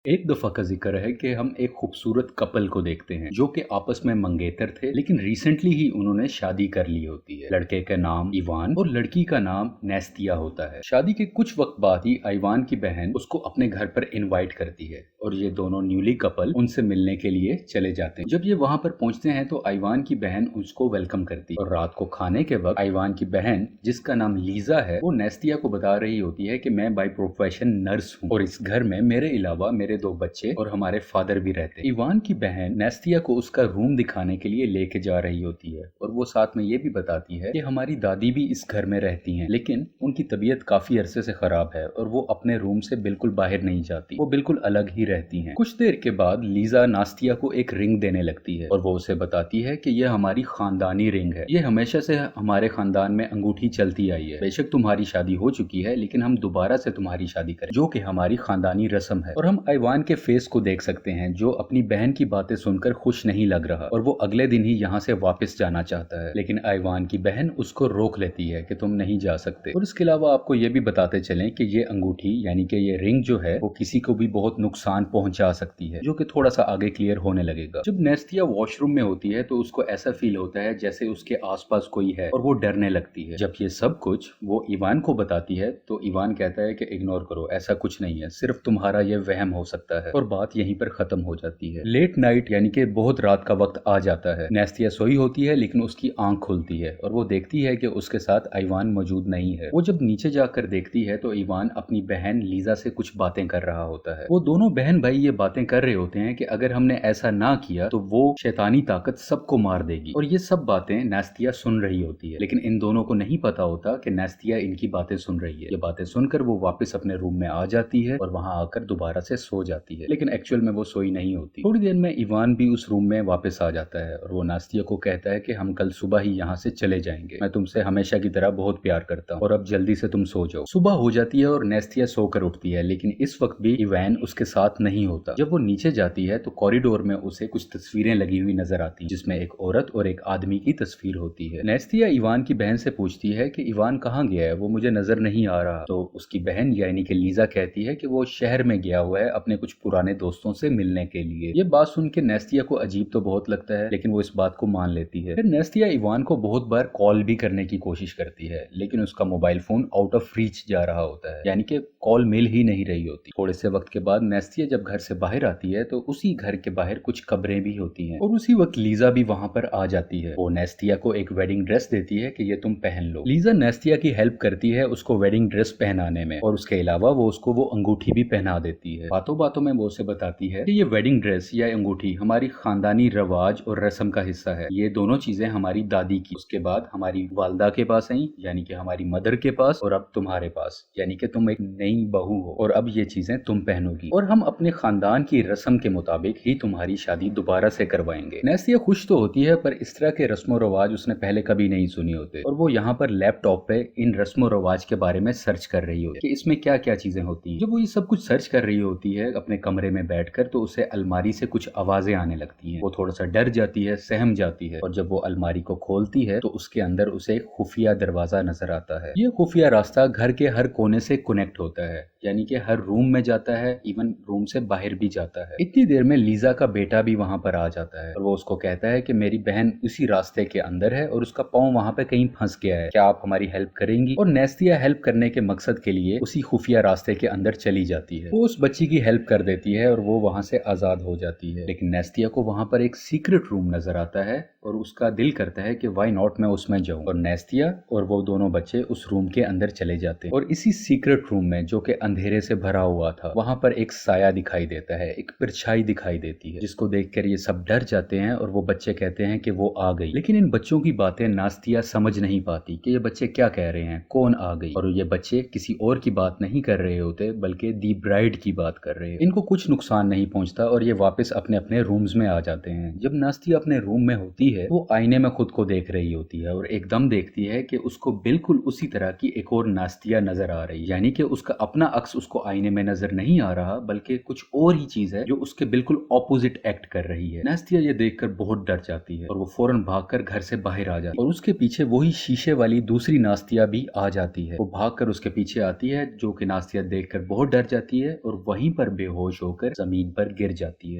एक दफा का जिक्र है कि हम एक खूबसूरत कपल को देखते हैं जो कि आपस में मंगेतर थे, लेकिन रिसेंटली ही उन्होंने शादी कर ली होती है। लड़के का नाम इवान और लड़की का नाम नेस्तिया होता है। शादी के कुछ वक्त बाद ही इवान की बहन उसको अपने घर पर इनवाइट करती है और ये दोनों न्यूली कपल उनसे मिलने के लिए चले जाते हैं। जब ये वहाँ पर पहुँचते हैं तो इवान की बहन उसको वेलकम करती है और रात को खाने के वक्त इवान की बहन, जिसका नाम लीजा है, वो नेस्तिया को बता रही होती है कि मैं बाय प्रोफेशन नर्स हूँ और इस घर में मेरे अलावा मेरे 2 बच्चे और हमारे फादर भी रहते हैं। इवान की बहन नेस्तिया को उसका रूम दिखाने के लिए लेके जा रही होती है और वो साथ में ये भी बताती है कि हमारी दादी भी इस घर में रहती हैं, लेकिन उनकी तबीयत काफी अरसे से खराब है और वो अपने रूम से बिल्कुल बाहर नहीं जाती, वो बिल्कुल अलग ही रहती हैं। कुछ देर के बाद लीजा नास्तिया को एक रिंग देने लगती है और वो उसे बताती है कि यह हमारी खानदानी रिंग है, ये हमेशा से हमारे खानदान में अंगूठी चलती आई है। बेशक तुम्हारी शादी हो चुकी है, लेकिन हम दोबारा से तुम्हारी शादी करें, जो कि हमारी खानदानी रस्म है। और हम इवान के फेस को देख सकते हैं जो अपनी बहन की बातें सुनकर खुश नहीं लग रहा और वो अगले दिन ही यहाँ से वापस जाना चाहता है, लेकिन इवान की बहन उसको रोक लेती है कि तुम नहीं जा सकते। और इसके अलावा आपको ये भी बताते चलें कि ये अंगूठी यानी कि ये रिंग जो है वो किसी को भी बहुत नुकसान पहुंचा सकती है, जो कि थोड़ा सा आगे क्लियर होने लगेगा। जब नेस्तिया वॉशरूम में होती है तो उसको ऐसा फील होता है जैसे उसके आसपास कोई है और वो डरने लगती है। जब ये सब कुछ वो इवान को बताती है तो इवान कहता है कि इग्नोर करो, ऐसा कुछ नहीं है, सिर्फ तुम्हारा ये वहम हो सकता है, और बात यहीं पर खत्म हो जाती है। लेट नाइट यानी कि बहुत रात का वक्त आ जाता है। नेस्तिया सोई होती है लेकिन उसकी आंख खुलती है और वो देखती है कि उसके साथ इवान मौजूद नहीं है। वो जब नीचे जाकर देखती है तो इवान अपनी बहन लीजा से कुछ बातें कर रहा होता है। वो दोनों बहन भाई ये बातें कर रहे होते हैं कि अगर हमने ऐसा ना किया तो वो शैतानी ताकत सबको मार देगी, और ये सब बातें नेस्तिया सुन रही होती है, लेकिन इन दोनों को नहीं पता होता कि नेस्तिया इनकी बातें सुन रही है। ये बातें सुनकर वो वापस अपने रूम में आ जाती है और वहां आकर दोबारा से सो जाती है, लेकिन एक्चुअल में वो सोई नहीं होती। थोड़ी देर में इवान भी उस रूम में वापस आ जाता है और वो नेस्तिया को कहता है कि हम कल सुबह ही यहाँ से चले जाएंगे, मैं तुमसे हमेशा की तरह बहुत प्यार करता हूँ और अब जल्दी से तुम सो जाओ। सुबह हो जाती है और नेस्तिया सोकर उठती है, लेकिन इस वक्त भी इवान उसके साथ नहीं होता। जब वो नीचे जाती है तो कॉरिडोर में उसे कुछ तस्वीरें लगी हुई नजर आती हैं, जिसमें एक औरत और एक आदमी की तस्वीर होती है। नेस्तिया इवान की बहन से पूछती है कि इवान कहाँ गया है, वो मुझे नजर नहीं आ रहा। तो उसकी बहन यानी कि लीजा कहती है कि वो शहर में गया हुआ है अपने कुछ पुराने दोस्तों से मिलने के लिए। ये बात सुन के नेस्तिया को अजीब तो बहुत लगता है, लेकिन वो इस बात को मान लेती है। फिर नेस्तिया इवान को बहुत बार कॉल भी करने की कोशिश करती है, लेकिन उसका mobile phone out of reach जा रहा होता है, यानी कि कॉल मिल ही नहीं रही होती। थोड़े से वक्त के बाद नेस्तिया जब घर से बाहर आती है तो उसी घर के बाहर कुछ कब्रें भी होती हैं और उसी वक्त लीजा भी वहां पर आ जाती है। वो नेस्तिया को एक वेडिंग ड्रेस देती है कि ये तुम पहन लो। लीजा नेस्तिया की हेल्प करती है उसको वेडिंग ड्रेस पहनाने में, और उसके अलावा वो उसको वो अंगूठी भी पहना देती है। बातों बातों में वो उसे बताती है कि ये वेडिंग ड्रेस या अंगूठी हमारी खानदानी रवाज और रस्म का हिस्सा है। ये दोनों चीजें हमारी दादी की, उसके बाद हमारी वालदा के पास आई यानी कि हमारी मदर के पास, और अब तुम्हारे पास यानी कि तुम एक नई बहू हो और अब ये चीजें तुम पहनोगी, और हम अपने खानदान की रस्म के मुताबिक ही तुम्हारी शादी दोबारा से करवाएंगे। नेस्तिया खुश तो होती है पर इस तरह के रस्म और रवाज उसने पहले कभी नहीं सुनी होते, और वो यहाँ पर लैपटॉप पे इन रस्म और रवाज के बारे में सर्च कर रही होती है कि इसमें क्या क्या चीजें होती हैं। जब वो ये सब कुछ सर्च कर रही होती है अपने कमरे में बैठकर, तो उसे अलमारी से कुछ आवाजें आने लगती हैं। वो थोड़ा सा डर जाती है, सहम जाती है, और जब वो अलमारी को खोलती है तो उसके अंदर उसे एक खुफिया दरवाजा नजर आता है। ये खुफिया रास्ता घर के हर कोने से कनेक्ट होता है, यानी कि हर रूम में जाता है, इवन रूम से बाहर भी जाता है। इतनी देर में लीजा का बेटा भी वहां पर आ जाता है और वो उसको कहता है कि मेरी बहन उसी रास्ते के अंदर है और उसका पाँव वहां पे कहीं फंस गया है, क्या आप हमारी हेल्प करेंगी? और नेस्तिया हेल्प करने के मकसद के लिए उसी खुफिया रास्ते के अंदर चली जाती है। वो उस बच्ची की हेल्प कर देती है और वो वहां से आजाद हो जाती है, लेकिन नेस्तिया को वहां पर एक सीक्रेट रूम नजर आता है और उसका दिल करता है कि व्हाई नॉट मैं उसमें जाऊं, और नेस्तिया और वो दोनों बच्चे उस रूम के अंदर चले जाते हैं। और इसी सीक्रेट रूम में, जो कि अंधेरे से भरा हुआ था, वहां पर एक साया दिखाई देता है, एक परछाई दिखाई देती है, जिसको देखकर ये सब डर जाते हैं और वो बच्चे कहते हैं कि वो आ गई। लेकिन इन बच्चों की बातें नेस्तिया समझ नहीं पाती कि ये बच्चे क्या कह रहे हैं, कौन आ गई, और ये बच्चे किसी और की बात नहीं कर रहे होते बल्कि दी ब्राइड की बात कर रहे हैं। इनको कुछ नुकसान नहीं पहुंचता और ये वापस अपने अपने रूम्स में आ जाते हैं। जब नेस्तिया अपने रूम में होती होती है वो आईने में खुद को देख रही होती है और एकदम देखती है कि उसको बिल्कुल उसी तरह की एक और नास्तिया नजर आ रही है, यानी कि उसका अपना अक्स उसको आईने में नजर नहीं आ रहा बल्कि कुछ और ही चीज है जो उसके बिल्कुल ऑपोजिट एक्ट कर रही है। नास्तिया ये देखकर बहुत डर जाती है और वो फौरन भागकर घर से बाहर आ जाती है और उसके पीछे वही शीशे वाली दूसरी नास्तिया भी आ जाती है। वो भागकर उसके पीछे आती है जो कि नास्तिया देखकर बहुत डर जाती है और वहीं पर बेहोश होकर जमीन पर गिर जाती है।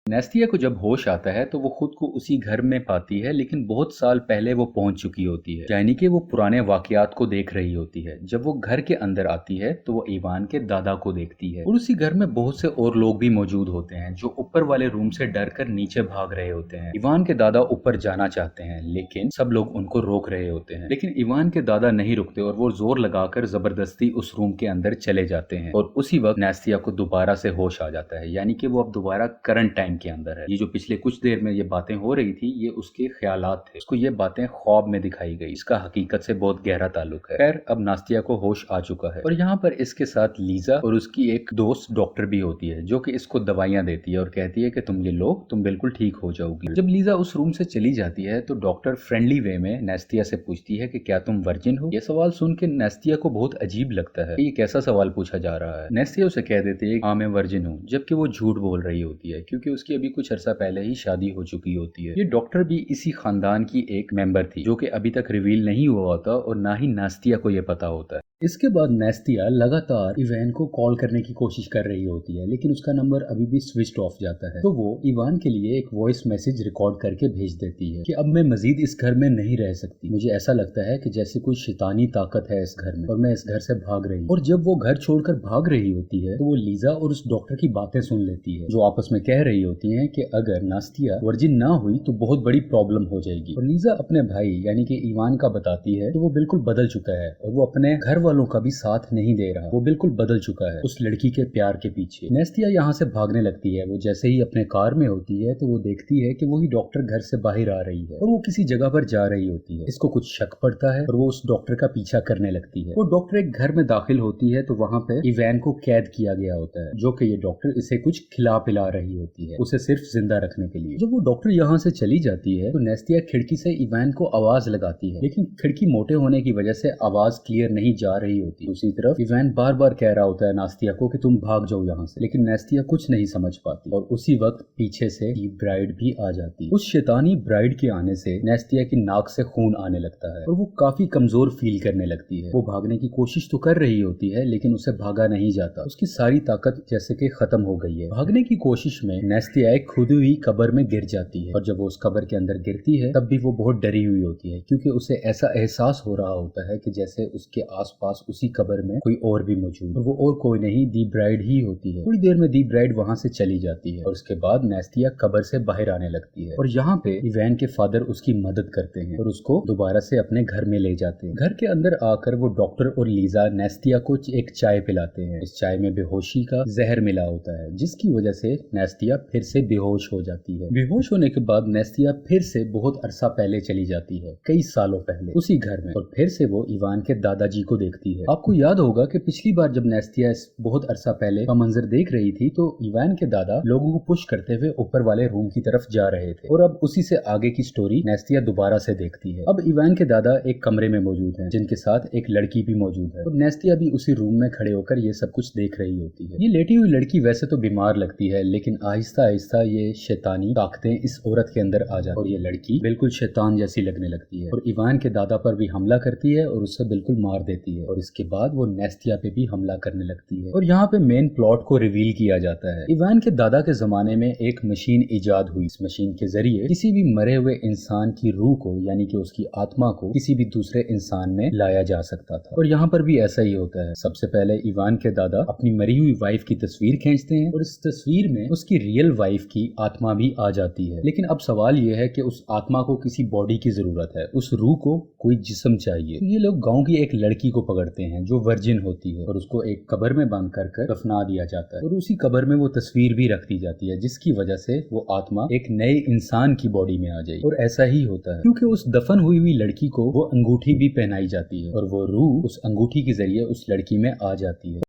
नेस्तिया को जब होश आता है तो वो खुद को उसी घर में पाती है, लेकिन बहुत साल पहले वो पहुंच चुकी होती है, यानी कि वो पुराने वाकयात को देख रही होती है। जब वो घर के अंदर आती है तो वो इवान के दादा को देखती है और उसी घर में बहुत से और लोग भी मौजूद होते हैं जो ऊपर वाले रूम से डरकर नीचे भाग रहे होते हैं। इवान के दादा ऊपर जाना चाहते हैं लेकिन सब लोग उनको रोक रहे होते हैं, लेकिन इवान के दादा नहीं रुकते और वो जोर लगाकर जबरदस्ती उस रूम के अंदर चले जाते हैं और उसी वक्त नेस्तिया को दोबारा से होश आ जाता है, यानी कि वो अब दोबारा करंट टाइम के अंदर है। ये जो पिछले कुछ देर में ये बातें हो रही थी ये उसके ख्यालात थे, उसको ये बातें ख्वाब में दिखाई गई। इसका हकीकत से बहुत गहरा ताल्लुक है। खैर अब नास्तिया को होश आ चुका है और यहाँ पर इसके साथ लीजा और उसकी एक दोस्त डॉक्टर भी होती है जो कि इसको दवाइयां देती है और कहती है कि तुम ये लो, तुम बिल्कुल ठीक हो जाओगी। जब लीजा उस रूम से चली जाती है तो डॉक्टर फ्रेंडली वे में नेस्तिया से पूछती है कि क्या तुम वर्जिन हो। ये सवाल सुन के नेस्तिया को बहुत अजीब लगता है कि ये कैसा सवाल पूछा जा रहा है। नेस्तिया उसे कह देती है हाँ मैं वर्जिन हूँ, जबकि वो झूठ बोल रही होती है क्योंकि उसकी अभी कुछ अरसा पहले ही शादी हो चुकी होती है। ये डॉक्टर भी इसी खानदान की एक मेंबर थी जो कि अभी तक रिवील नहीं हुआ होता और ना ही नास्तिया को ये पता होता है। इसके बाद नेस्तिया लगातार इवान को कॉल करने की कोशिश कर रही होती है लेकिन उसका नंबर अभी भी स्विच्ड ऑफ जाता है। तो वो इवान के लिए एक वॉइस मैसेज रिकॉर्ड करके भेज देती है कि अब मैं मजीद इस घर में नहीं रह सकती, मुझे ऐसा लगता है कि जैसे कोई शैतानी ताकत है इस घर में और मैं इस घर से भाग रही हूँ। और जब वो घर छोड़कर भाग रही होती है तो वो लीजा और उस डॉक्टर की बातें सुन लेती है जो आपस में कह रही होती है कि अगर नास्तिया वर्जिन ना हुई तो बहुत बड़ी प्रॉब्लम हो जाएगी। और लीजा अपने भाई यानी कि इवान का बताती है तो वो बिल्कुल बदल चुका है और वो अपने घर वालों का भी साथ नहीं दे रहा, वो बिल्कुल बदल चुका है उस लड़की के प्यार के पीछे। नेस्तिया यहाँ से भागने लगती है। वो जैसे ही अपने कार में होती है तो वो देखती है कि वही डॉक्टर घर से बाहर आ रही है और वो किसी जगह पर जा रही होती है। इसको कुछ शक पड़ता है और वो उस डॉक्टर का पीछा करने लगती है। वो डॉक्टर एक घर में दाखिल होती है तो वहाँ पे इवान को कैद किया गया होता है जो कि ये डॉक्टर इसे कुछ खिला पिला रही होती है उसे सिर्फ जिंदा रखने के लिए। जब वो डॉक्टर यहाँ से चली जाती है तो नेस्तिया खिड़की से इवान को आवाज लगाती है लेकिन खिड़की मोटे होने की वजह से आवाज क्लियर नहीं जा रही होती। दूसरी तरफ इवान बार बार कह रहा होता है नास्तिया को कि तुम भाग जाओ यहाँ से, लेकिन नेस्तिया कुछ नहीं समझ पाती और उसी वक्त पीछे से दी ब्राइड भी आ जाती है। उस शैतानी ब्राइड के आने से नेस्तिया की नाक से खून आने लगता है और वो काफी कमजोर फील करने लगती है। वो भागने की कोशिश तो कर रही होती है लेकिन उसे भागा नहीं जाता, उसकी सारी ताकत जैसे कि खत्म हो गई है। भागने की कोशिश में नेस्तिया एक खुदी हुई कब्र में गिर जाती है और जब वो उस कब्र के अंदर गिरती है तब भी वो बहुत डरी हुई होती है क्योंकि उसे ऐसा एहसास हो रहा होता है कि जैसे उसके आसपास उसी कब्र में कोई और भी मौजूद है। वो और कोई नहीं दी ब्राइड ही होती है। थोड़ी देर में दी ब्राइड वहाँ से चली जाती है और उसके बाद नेस्तिया कब्र से बाहर आने लगती है और यहाँ पे इवान के फादर उसकी मदद करते हैं और उसको दोबारा से अपने घर में ले जाते हैं। घर के अंदर आकर वो डॉक्टर और लीजा नेस्तिया को एक चाय पिलाते हैं। इस चाय में बेहोशी का जहर मिला होता है जिसकी वजह से नेस्तिया फिर से बेहोश हो जाती है। बेहोश होने के बाद नेस्तिया फिर से बहुत अरसा पहले चली जाती है, कई सालों पहले उसी घर में, और फिर से वो इवान के दादाजी को देखती है। आपको याद होगा कि पिछली बार जब नेस्तिया बहुत अरसा पहले का मंजर देख रही थी तो इवान के दादा लोगों को पुश करते हुए ऊपर वाले रूम की तरफ जा रहे थे और अब उसी से आगे की स्टोरी नेस्तिया दोबारा से देखती है। अब इवान के दादा एक कमरे में मौजूद हैं जिनके साथ एक लड़की भी मौजूद है और नेस्तिया भी उसी रूम में खड़े होकर ये सब कुछ देख रही होती है। ये लेटी हुई लड़की वैसे तो बीमार लगती है लेकिन आहिस्ता आहिस्ता ये शैतानी ताकतें इस औरत के अंदर आ जाती है और ये लड़की बिल्कुल शैतान जैसी लगने लगती है और इवान के दादा पर भी हमला करती है और उससे बिल्कुल मार देती है और इसके बाद वो नेस्तिया पे भी हमला करने लगती है। और यहाँ पे मेन प्लॉट को रिवील किया जाता है। इवान के दादा के जमाने में एक मशीन इजाद हुई। इस मशीन के जरिए किसी भी मरे हुए इंसान की रूह को यानी कि उसकी आत्मा को किसी भी दूसरे इंसान में लाया जा सकता था और यहाँ पर भी ऐसा ही होता है। सबसे पहले इवान के दादा अपनी मरी हुई वाइफ की तस्वीर खींचते हैं और इस तस्वीर में उसकी रियल वाइफ की आत्मा भी आ जाती है। लेकिन अब सवाल ये है कि उस आत्मा को किसी बॉडी की जरूरत है, उस रूह को कोई जिस्म चाहिए। तो ये लोग गाँव की एक लड़की को पकड़ते हैं जो वर्जिन होती है और उसको एक कब्र में बांध कर दफना दिया जाता है और उसी कब्र में वो तस्वीर भी रख दी जाती है जिसकी वजह से वो आत्मा एक नए इंसान की बॉडी में आ जाएगी। और ऐसा ही होता है क्योंकि उस दफन हुई लड़की को वो अंगूठी भी पहनाई जाती है और वो रूह उस अंगूठी के जरिए उस लड़की में आ जाती है।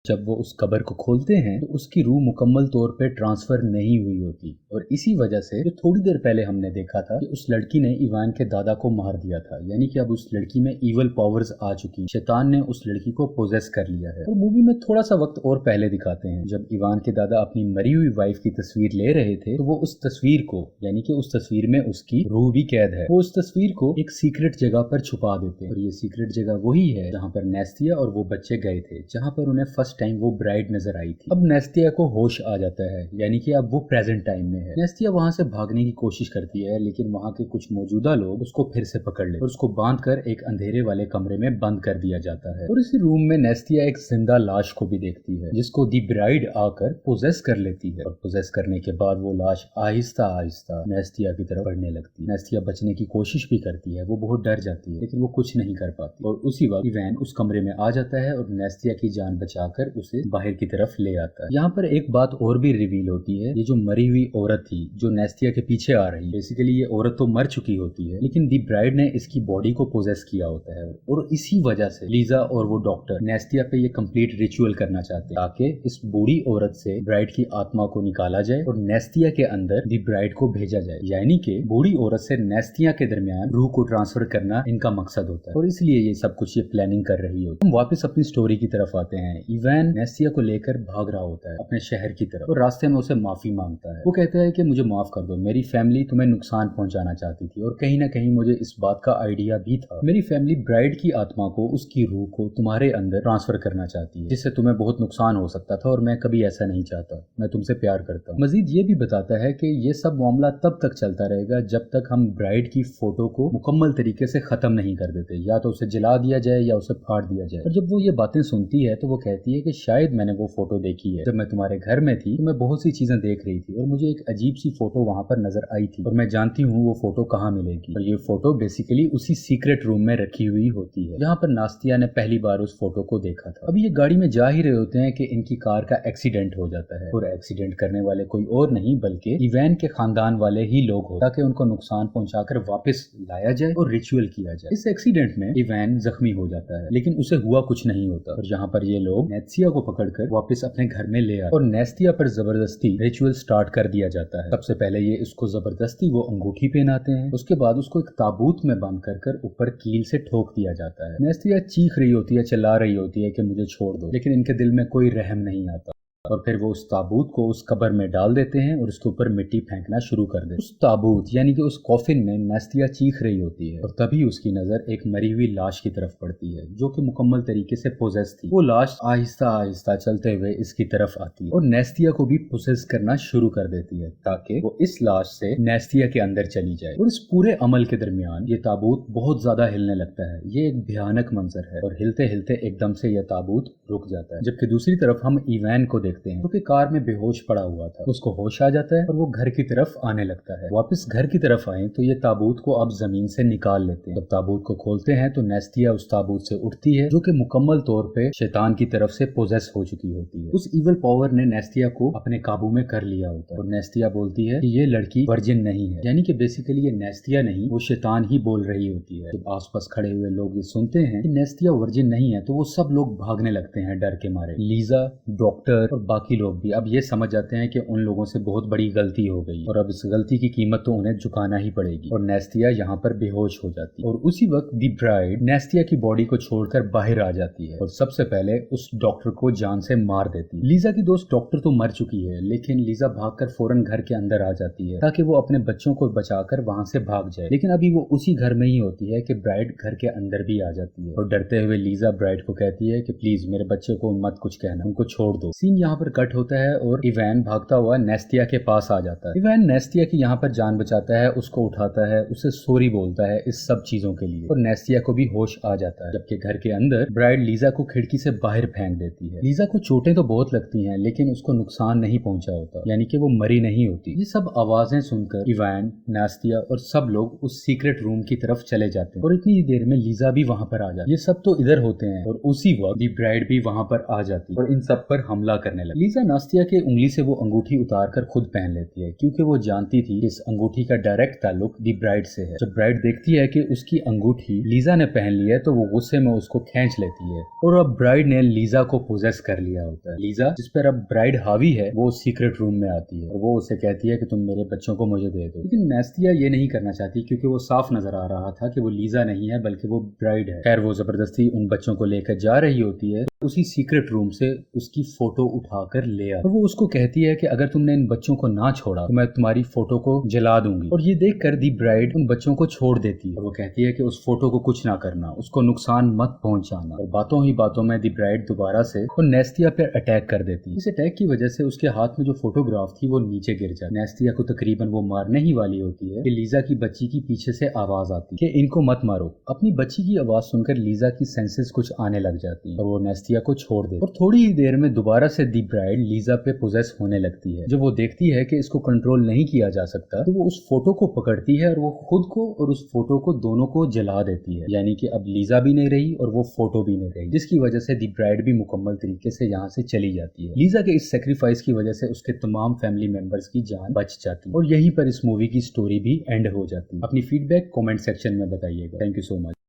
जब वो उस कब्र को खोलते हैं तो उसकी रूह मुकम्मल तौर पे ट्रांसफर नहीं हुई होती, और इसी वजह से जो थोड़ी देर पहले हमने देखा था कि उस लड़की ने इवान के दादा को मार दिया था, यानी कि अब उस लड़की में इवल पावर्स आ चुकी, शैतान ने उस लड़की को पोजेस कर लिया है। और मूवी में थोड़ा सा वक्त और पहले दिखाते हैं, जब इवान के दादा अपनी मरी हुई वाइफ की तस्वीर ले रहे थे तो वो उस तस्वीर को, यानी कि उस तस्वीर में उसकी रूह भी कैद है, वो उस तस्वीर को एक सीक्रेट जगह पर छुपा देते हैं। और ये सीक्रेट जगह वही है जहाँ पर नेस्तिया और वो बच्चे गए थे, जहाँ पर उन्हें फर्स्ट टाइम वो ब्राइड नजर आई थी। अब नेस्तिया को होश आ जाता है, यानी कि अब वो प्रेजेंट टाइम में है। नेस्तिया वहाँ से भागने की कोशिश करती है, लेकिन वहाँ के कुछ मौजूदा लोग उसको फिर से पकड़ ले और उसको बांध कर एक अंधेरे वाले कमरे में बंद कर दिया जाता है। और इसी रूम में नेस्तिया एक जिंदा लाश को भी देखती है, जिसको दी ब्राइड आकर पोजेस कर लेती है। और पोजेस करने के बाद वो लाश आहिस्ता आहिस्ता नेस्तिया की तरफ बढ़ने लगती है। नेस्तिया बचने की कोशिश भी करती है, वो बहुत डर जाती है, लेकिन वो कुछ नहीं कर पाती। और उसी वक्त इवान उस कमरे में आ जाता है और नेस्तिया की जान बचाकर उसे बाहर की तरफ ले आता है। यहाँ पर एक बात और भी रिवील होती है, ये जो मरी हुई औरत थी जो नेस्तिया के पीछे आ रही है, बेसिकली ये औरत तो मर चुकी होती है, लेकिन दी ब्राइड ने इसकी बॉडी को पोजेस किया होता है। और इसी वजह से लीजा और वो डॉक्टर नेस्तिया पे ये कंप्लीट रिचुअल करना चाहते हैं ताकि इस बूढ़ी औरत से ब्राइड की आत्मा को निकाला जाए और नेस्तिया के अंदर दी ब्राइड को भेजा जाए, यानी कि बूढ़ी औरत से नेस्तिया के दरमियान रूह को ट्रांसफर करना इनका मकसद होता है। और इसलिए ये सब कुछ ये प्लानिंग कर रही होती है। हम वापस अपनी स्टोरी की तरफ आते हैं। इवान नेस्तिया को लेकर भाग रहा होता है अपने शहर की तरफ, और रास्ते में उसे माफी मांगता है। वो कहता है कि मुझे माफ कर दो, मेरी फैमिली तुम्हें नुकसान पहुंचाना चाहती थी, और कहीं ना कहीं मुझे इस बात का आइडिया भी था। मेरी फैमिली ब्राइड की आत्मा को, उसकी रूह को तुम्हारे अंदर ट्रांसफर करना चाहती है, जिससे तुम्हें बहुत नुकसान हो सकता था, और मैं कभी ऐसा नहीं चाहता। मैं तुमसे प्यार करता हूँ। मजीद ये भी बताता है कि ये सब मामला तब तक चलता रहेगा जब तक हम ब्राइड की फोटो को मुकम्मल तरीके से खत्म नहीं कर देते, या तो उसे जला दिया जाए या उसे फाड़ दिया जाए। और जब वो ये बातें सुनती है तो वो कहती है कि शायद मैंने वो फोटो देखी है, जब मैं तुम्हारे घर में थी तो मैं बहुत सी चीजें देख रही थी और मुझे एक अजीब सी फोटो वहाँ पर नजर आई थी, और मैं जानती हूँ वो फोटो कहाँ मिलेगी। और ये फोटो बेसिकली उसी सीक्रेट रूम में रखी हुई होती है जहाँ पर नास्तिया ने पहली बार उस फोटो को देखा था। अभी ये गाड़ी में जा ही रहे होते हैं कि इनकी कार का एक्सीडेंट हो जाता है, और एक्सीडेंट करने वाले कोई और नहीं बल्कि इवान के खानदान वाले ही लोग हो, ताकि उनको नुकसान पहुंचाकर वापस लाया जाए और रिचुअल किया जाए। इस एक्सीडेंट में इवान जख्मी हो जाता है, लेकिन उसे हुआ कुछ नहीं होता। और यहाँ पर ये लोग नेस्तिया को पकड़कर वापस अपने घर में ले आते और नेस्तिया पर जबरदस्ती रिचुअल स्टार्ट कर दिया जाता है। सबसे पहले ये इसको जबरदस्ती वो अंगूठी पहनाते हैं, उसके बाद उसको एक ताबूत में बंद कर ऊपर कील से ठोक दिया जाता है। नेस्तिया चीख रही होती है, चिल्ला रही होती है कि मुझे छोड़ दो, लेकिन इनके दिल में कोई रहम नहीं आता। और फिर वो उस ताबूत को उस कब्र में डाल देते हैं और उसके ऊपर मिट्टी फेंकना शुरू कर देते हैं। उस ताबूत यानी कि उस कॉफिन में नेस्तिया चीख रही होती है, और तभी उसकी नजर एक मरी हुई लाश की तरफ पड़ती है जो कि मुकम्मल तरीके से पोजेस थी। वो लाश आहिस्ता आहिस्ता चलते हुए इसकी तरफ आती है और नेस्तिया को भी पोजेस करना शुरू कर देती है ताकि वो इस लाश से नेस्तिया के अंदर चली जाए। और इस पूरे अमल के दरमियान ये ताबूत बहुत ज्यादा हिलने लगता है। ये एक भयानक मंजर है, और हिलते हिलते एकदम से यह ताबूत रुक जाता है। जबकि दूसरी तरफ हम इवान को देखते हैं जो कि कार में बेहोश पड़ा हुआ था। उसको होश आ जाता है और वो घर की तरफ आने लगता है। वापस घर की तरफ आए तो ये ताबूत को अब जमीन से निकाल लेते हैं। जब ताबूत को खोलते हैं तो नेस्तिया उस ताबूत से उठती है जो कि मुकम्मल तौर पे शैतान की तरफ से पोजेस हो चुकी होती है। उस इवल पावर ने नेस्तिया को अपने काबू में कर लिया होता है, और नेस्तिया बोलती है कि ये लड़की वर्जिन नहीं है, यानी कि बेसिकली ये नेस्तिया नहीं वो शैतान ही बोल रही होती है। जब आसपास खड़े हुए लोग ये सुनते हैं कि नेस्तिया वर्जिन नहीं है तो वो सब लोग भागने लगते हैं डर के मारे। लीजा, डॉक्टर और बाकी लोग भी अब ये समझ जाते हैं कि उन लोगों से बहुत बड़ी गलती हो गई, और अब इस गलती की कीमत तो उन्हें चुकाना ही पड़ेगी। और नेस्तिया यहाँ पर बेहोश हो जाती है, और उसी वक्त दी ब्राइड नेस्तिया की बॉडी को छोड़कर बाहर आ जाती है और सबसे पहले उस डॉक्टर को जान से मार देती है। लीजा की दोस्त डॉक्टर तो मर चुकी है, लेकिन लीजा भागकर फौरन घर के अंदर आ जाती है ताकि वो अपने बच्चों को बचाकर वहां से भाग जाए। लेकिन अभी वो उसी घर में ही होती है कि ब्राइड घर के अंदर भी आ जाती है, और डरते हुए लीजा ब्राइड को कहती है कि प्लीज मेरे बच्चे को मत कुछ कहना, उनको छोड़ दो। सीन यहाँ पर कट होता है और इवान भागता हुआ नेस्तिया के पास आ जाता है। इवान नेस्तिया की यहाँ पर जान बचाता है, उसको उठाता है, उसे सॉरी बोलता है इस सब चीजों के लिए, और नेस्तिया को भी होश आ जाता है। जबकि घर के अंदर ब्राइड लीजा को खिड़की से बाहर फेंक देती है। लीजा को चोटें तो बहुत लगती हैं, लेकिन उसको नुकसान नहीं पहुंचा होता, यानी कि वो मरी नहीं होती। ये सब आवाजें सुनकर इवान, नेस्तिया और सब लोग उस सीक्रेट रूम की तरफ चले जाते हैं, और इतनी देर में लीजा भी वहां पर आ जाती है। ये सब तो इधर होते हैं और उसी वक्त दी ब्राइड भी वहां पर आ जाती है और इन सब पर हमला करने करने लगी। लीजा नास्तिया के उंगली से वो अंगूठी उतार कर खुद पहन लेती है क्योंकि वो जानती थी कि इस अंगूठी का डायरेक्ट ताल्लुक दी ब्राइड से है। जब ब्राइड देखती है कि उसकी अंगूठी लीजा ने पहन ली है तो वो गुस्से में उसको खींच लेती है और अब ब्राइड ने लीजा को पोजेस कर लिया होता है। लीजा, जिस पर अब ब्राइड हावी है, वो सीक्रेट रूम में आती है और वो उसे कहती है कि तुम मेरे बच्चों को मुझे दे दो, लेकिन नास्तिया ये नहीं करना चाहती क्योंकि वो साफ नजर आ रहा था कि वो लीजा नहीं है बल्कि वो ब्राइड है। खैर, वो जबरदस्ती उन बच्चों को लेकर जा रही होती है। उसी सीक्रेट रूम से उसकी फोटो उठाकर ले आ, तो वो उसको कहती है कि अगर तुमने इन बच्चों को ना छोड़ा तो मैं तुम्हारी फोटो को जला दूंगी। और ये देखकर दी ब्राइड उन बच्चों को छोड़ देती है और वो कहती है कि उस फोटो को कुछ ना करना, उसको नुकसान मत पहुंचाना। और बातों ही बातों में दी ब्राइड दोबारा से नेस्तिया पर अटैक कर देती है। इस अटैक की वजह से उसके हाथ में जो फोटोग्राफ थी वो नीचे गिर जाती है। नेस्तिया को तकरीबन वो मारने ही वाली होती है कि लीजा की बच्ची की पीछे से आवाज आती है कि इनको मत मारो। अपनी बच्ची की आवाज सुनकर लीजा की सेंसेस कुछ आने लग जाती है और वो नेस्तिया को छोड़ दे और थोड़ी ही देर में दोबारा से दी ब्राइड लीजा पे पोजेस होने लगती है। जब वो देखती है कि इसको कंट्रोल नहीं किया जा सकता तो वो उस फोटो को पकड़ती है और वो खुद को और उस फोटो को दोनों को जला देती है। यानी कि अब लीजा भी नहीं रही और वो फोटो भी नहीं रही, जिसकी वजह से दी ब्राइड भी मुकम्मल तरीके से यहाँ से चली जाती है। लीजा के इस सेक्रीफाइस की वजह से उसके तमाम फैमिली मेंबर्स की जान बच जाती है और यहीं पर इस मूवी की स्टोरी भी एंड हो जाती है। अपनी फीडबैक कमेंट सेक्शन में बताइएगा। Thank you so much.